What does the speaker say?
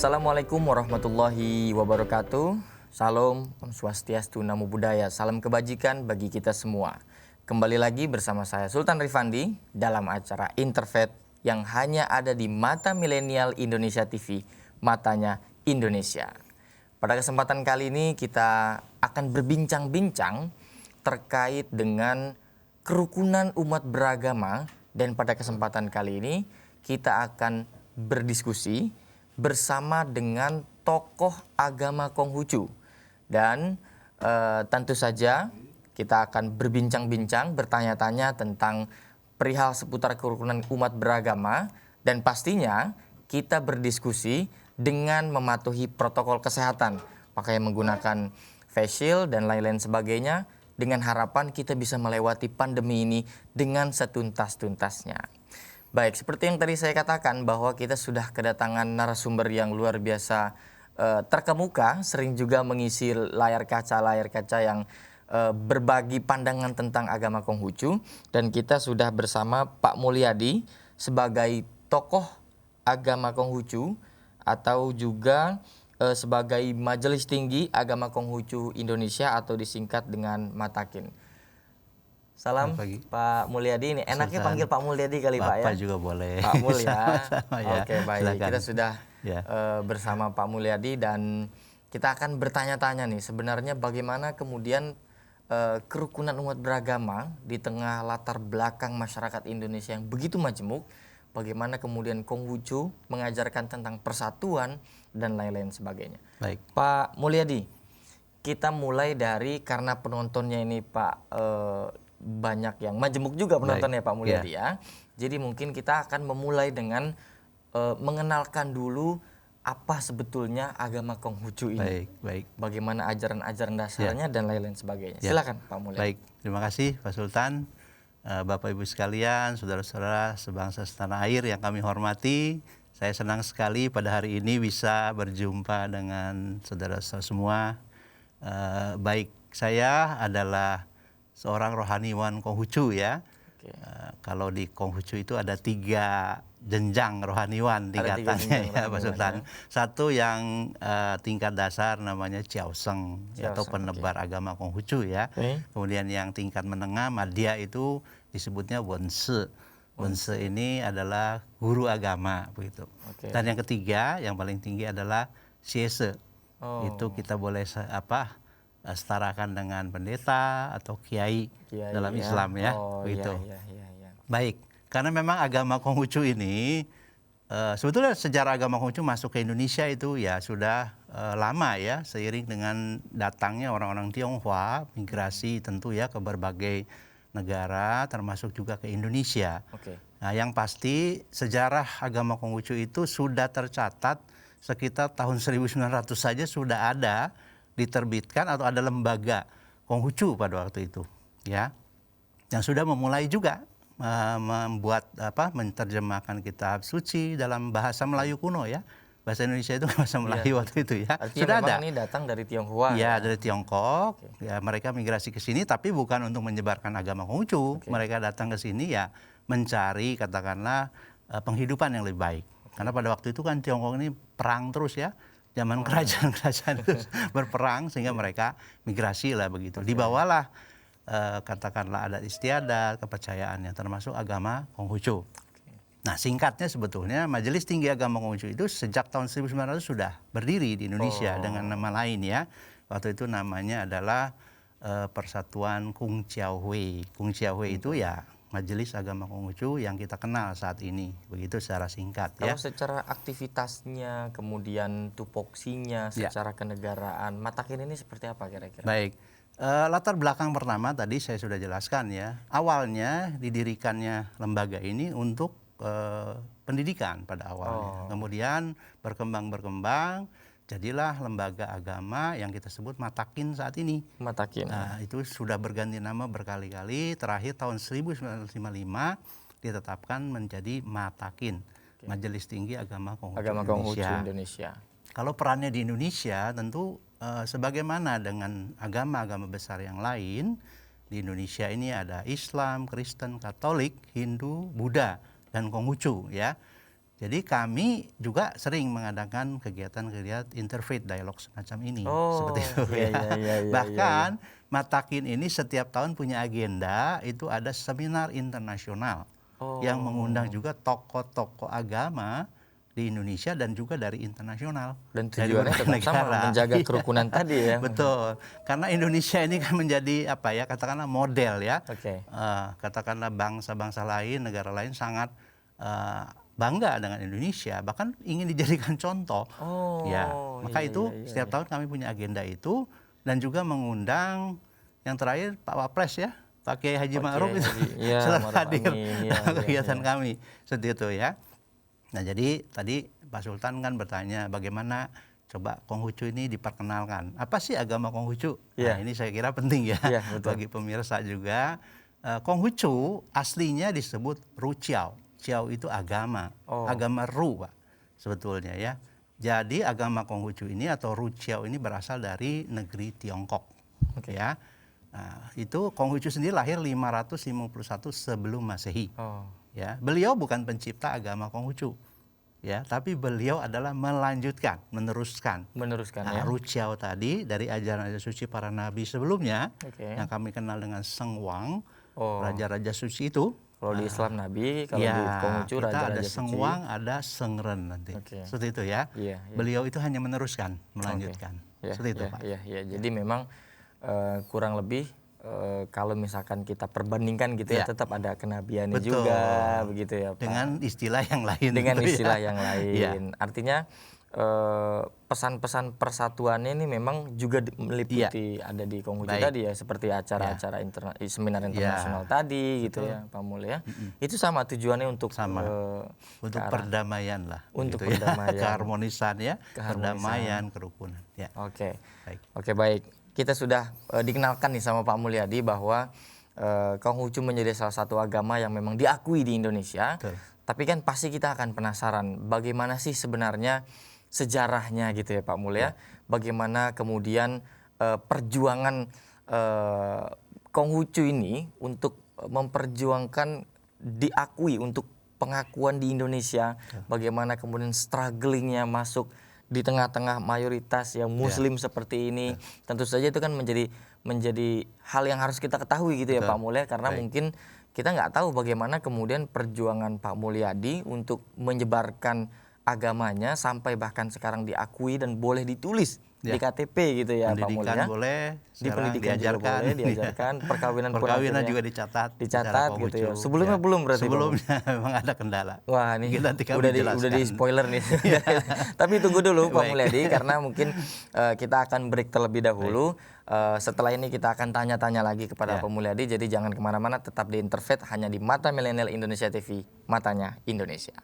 Assalamualaikum warahmatullahi wabarakatuh. Salam, Om Swastiastu, Namo Buddhaya. Salam kebajikan bagi kita semua. Kembali lagi bersama saya Sultan Rifandi dalam acara Interfaith yang hanya ada di Mata Milenial Indonesia TV, Matanya Indonesia. Pada kesempatan kali ini kita akan berbincang-bincang terkait dengan kerukunan umat beragama, dan pada kesempatan kali ini kita akan berdiskusi bersama dengan tokoh agama Konghucu. Dan tentu saja kita akan berbincang-bincang, bertanya-tanya tentang perihal seputar kerukunan umat beragama, dan pastinya kita berdiskusi dengan mematuhi protokol kesehatan, pakai menggunakan face shield dan lain-lain sebagainya, dengan harapan kita bisa melewati pandemi ini dengan setuntas-tuntasnya. Baik, seperti yang tadi saya katakan bahwa kita sudah kedatangan narasumber yang luar biasa terkemuka, sering juga mengisi layar kaca yang berbagi pandangan tentang agama Konghucu, dan kita sudah bersama Pak Mulyadi sebagai tokoh agama Konghucu atau juga sebagai Majelis Tinggi Agama Konghucu Indonesia atau disingkat dengan Matakin. Salam Pak Mulyadi, ini enaknya Sultan. panggil Pak Mulyadi kali Pak ya? Bapak juga boleh. Pak Mul ya. Sama-sama ya. Oke, baik. Silakan. Kita sudah Ya. Bersama Pak Mulyadi, dan kita akan bertanya-tanya nih sebenarnya bagaimana kemudian kerukunan umat beragama di tengah latar belakang masyarakat Indonesia yang begitu majemuk, bagaimana kemudian Konghucu mengajarkan tentang persatuan dan lain-lain sebagainya. Baik. Pak Mulyadi, kita mulai dari, karena penontonnya ini Pak banyak yang majemuk juga penontonnya. Baik. Pak Mulyadi ya. Jadi mungkin kita akan memulai dengan mengenalkan dulu apa sebetulnya agama Konghucu ini. Baik. Bagaimana ajaran-ajaran dasarnya dan lain-lain sebagainya. Silakan Pak Mulyadi. Baik, terima kasih Pak Sultan. Bapak Ibu sekalian, saudara-saudara sebangsa setanah air yang kami hormati. Saya senang sekali pada hari ini bisa berjumpa dengan saudara-saudara semua. Baik, saya adalah seorang rohaniwan Konghucu ya. Kalau di Konghucu itu ada 3 jenjang rohaniwan tingkatannya ya Pak Sultan. Satu yang tingkat dasar namanya Chiaoseng atau penebar agama Konghucu ya. Kemudian yang tingkat menengah Madhya itu disebutnya Wonse. Wonse ini adalah guru agama begitu. Dan yang ketiga yang paling tinggi adalah Siese. Itu kita boleh setarakan dengan pendeta atau kiai dalam Islam ya, begitu. Baik, karena memang agama Konghucu ini sebetulnya sejarah agama Konghucu masuk ke Indonesia itu ya sudah lama ya, seiring dengan datangnya orang-orang Tionghoa, migrasi tentu ya ke berbagai negara, termasuk juga ke Indonesia. Nah, yang pasti sejarah agama Konghucu itu sudah tercatat sekitar tahun 1900 saja sudah ada diterbitkan atau ada lembaga Konghucu pada waktu itu ya, yang sudah memulai juga membuat menerjemahkan kitab suci dalam bahasa Melayu kuno ya, bahasa Indonesia itu bahasa Melayu waktu itu ya. Artinya sudah memang ada. Ini datang dari Tionghoa ya, dari Tiongkok. Ya, mereka migrasi ke sini tapi bukan untuk menyebarkan agama Konghucu. Mereka datang ke sini ya mencari katakanlah penghidupan yang lebih baik. Karena pada waktu itu kan Tiongkok ini perang terus ya. Zaman kerajaan-kerajaan itu berperang sehingga mereka migrasi lah begitu. Dibawalah katakanlah adat istiadat, kepercayaannya termasuk agama Konghucu. Nah, singkatnya sebetulnya Majelis Tinggi Agama Konghucu itu sejak tahun 1900 sudah berdiri di Indonesia dengan nama lain ya. Waktu itu namanya adalah Persatuan Kung Chiao Hui. Kung Chiao Hui itu ya Majelis Agama Konghucu yang kita kenal saat ini, begitu secara singkat ya. Kalau secara aktivitasnya, kemudian tupoksinya, secara kenegaraan, Matakin ini seperti apa kira-kira? Baik, latar belakang pertama tadi saya sudah jelaskan ya. Awalnya didirikannya lembaga ini untuk pendidikan pada awalnya. Kemudian berkembang, jadilah lembaga agama yang kita sebut Matakin saat ini. Matakin. Nah, itu sudah berganti nama berkali-kali. Terakhir tahun 1955 ditetapkan menjadi Matakin, Majelis Tinggi Agama Konghucu Indonesia. Kalau perannya di Indonesia tentu sebagaimana dengan agama-agama besar yang lain, di Indonesia ini ada Islam, Kristen, Katolik, Hindu, Buddha, dan Konghucu ya. Jadi kami juga sering mengadakan kegiatan-kegiatan interfaith dialog semacam ini, Oh, seperti itu iya, ya. iya, iya, Bahkan Matakin ini setiap tahun punya agenda, itu ada seminar internasional yang mengundang juga tokoh-tokoh agama di Indonesia dan juga dari internasional. Dan dari tujuannya berbagai tetap sama, negara. menjaga Iya, kerukunan tadi ya. Betul, karena Indonesia ini kan menjadi apa ya, katakanlah model ya. Oke. Katakanlah bangsa-bangsa lain, negara lain sangat bangga dengan Indonesia, bahkan ingin dijadikan contoh. Oh, Ya, maka iya, itu iya, iya, setiap tahun kami punya agenda itu, dan juga mengundang yang terakhir Pak Wapres ya, Pak Kiai Haji Ma'ruf itu iya, selalu Ma'ruf hadir Amin, iya, dalam iya, kegiatan iya. kami seperti itu ya. Nah, jadi tadi Pak Sultan kan bertanya bagaimana coba Konghucu ini diperkenalkan. Apa sih agama Konghucu? Iya. Nah, ini saya kira penting ya Iya, betul. bagi pemirsa juga. Konghucu aslinya disebut Ruciao. Ciao itu agama, Oh. agama Ru, Pak, sebetulnya ya. Jadi agama Konghucu ini atau Ruciao ini berasal dari negeri Tiongkok. Oke. Ya. Nah, itu Konghucu sendiri lahir 551 sebelum Masehi. Oh. Ya, beliau bukan pencipta agama Konghucu, ya, tapi beliau adalah melanjutkan, meneruskan. Meneruskan Nah, ya. Ruciao tadi dari ajaran-ajaran suci para nabi sebelumnya, Oke. yang kami kenal dengan Seng Wang, Oh. raja-raja suci itu. Kalau di Islam Nabi, kalau di Ya, Konghucu kita ada raja-raja Seng suci. Wang, ada Seng Ren nanti. Oke. Seperti itu ya. Iya, iya. Beliau itu hanya meneruskan, melanjutkan. Ya, Seperti itu, ya, Pak. ya, ya. Jadi memang kurang lebih kalau misalkan kita perbandingkan gitu ya, Ya. tetap ada kenabiannya Betul. juga begitu ya Pak. Dengan istilah yang lain. Dengan gitu ya. istilah yang lain. Ya. Artinya pesan-pesan persatuannya ini memang juga meliputi ada di Konghucu Baik. tadi ya, seperti acara-acara seminar internasional tadi gitu ya Pak Mul ya. Itu sama tujuannya untuk Sama. Untuk ke arah- perdamaian lah. Untuk begitu ya. perdamaian. Keharmonisan ya. Keharmonisan. Perdamaian, kerukunan. Ya. Oke. Baik. Oke, baik. Kita sudah dikenalkan nih sama Pak Mulyadi bahwa Konghucu menjadi salah satu agama yang memang diakui di Indonesia. Betul. Tapi kan pasti kita akan penasaran bagaimana sih sebenarnya sejarahnya gitu ya Pak Mul ya. Bagaimana kemudian perjuangan Konghucu ini untuk memperjuangkan diakui untuk pengakuan di Indonesia. Bagaimana kemudian strugglingnya masuk di tengah-tengah mayoritas yang Muslim seperti ini. Tentu saja itu kan menjadi hal yang harus kita ketahui gitu ya Betul. Pak Mulya, karena Baik. mungkin kita nggak tahu bagaimana kemudian perjuangan Pak Mulyadi untuk menyebarkan agamanya sampai bahkan sekarang diakui dan boleh ditulis di KTP gitu ya Pak Pendidikan Mulya. boleh, Di sekarang pendidikan juga diajarkan. boleh, diajarkan. Perkawinan pun Perkawinan akhirnya juga dicatat. dicatat secara gitu ya. Konghucu. Sebelumnya belum berarti, Pak? Sebelumnya memang ada kendala. Wah, ini Nanti kami udah jelaskan. di spoiler nih. Tapi tunggu dulu Pak Baik. Mulyadi, karena mungkin kita akan break terlebih dahulu. Setelah ini kita akan tanya-tanya lagi kepada Pak Mulyadi. Jadi jangan kemana-mana, tetap di Interfaith hanya di Mata Milenial Indonesia TV, matanya Indonesia.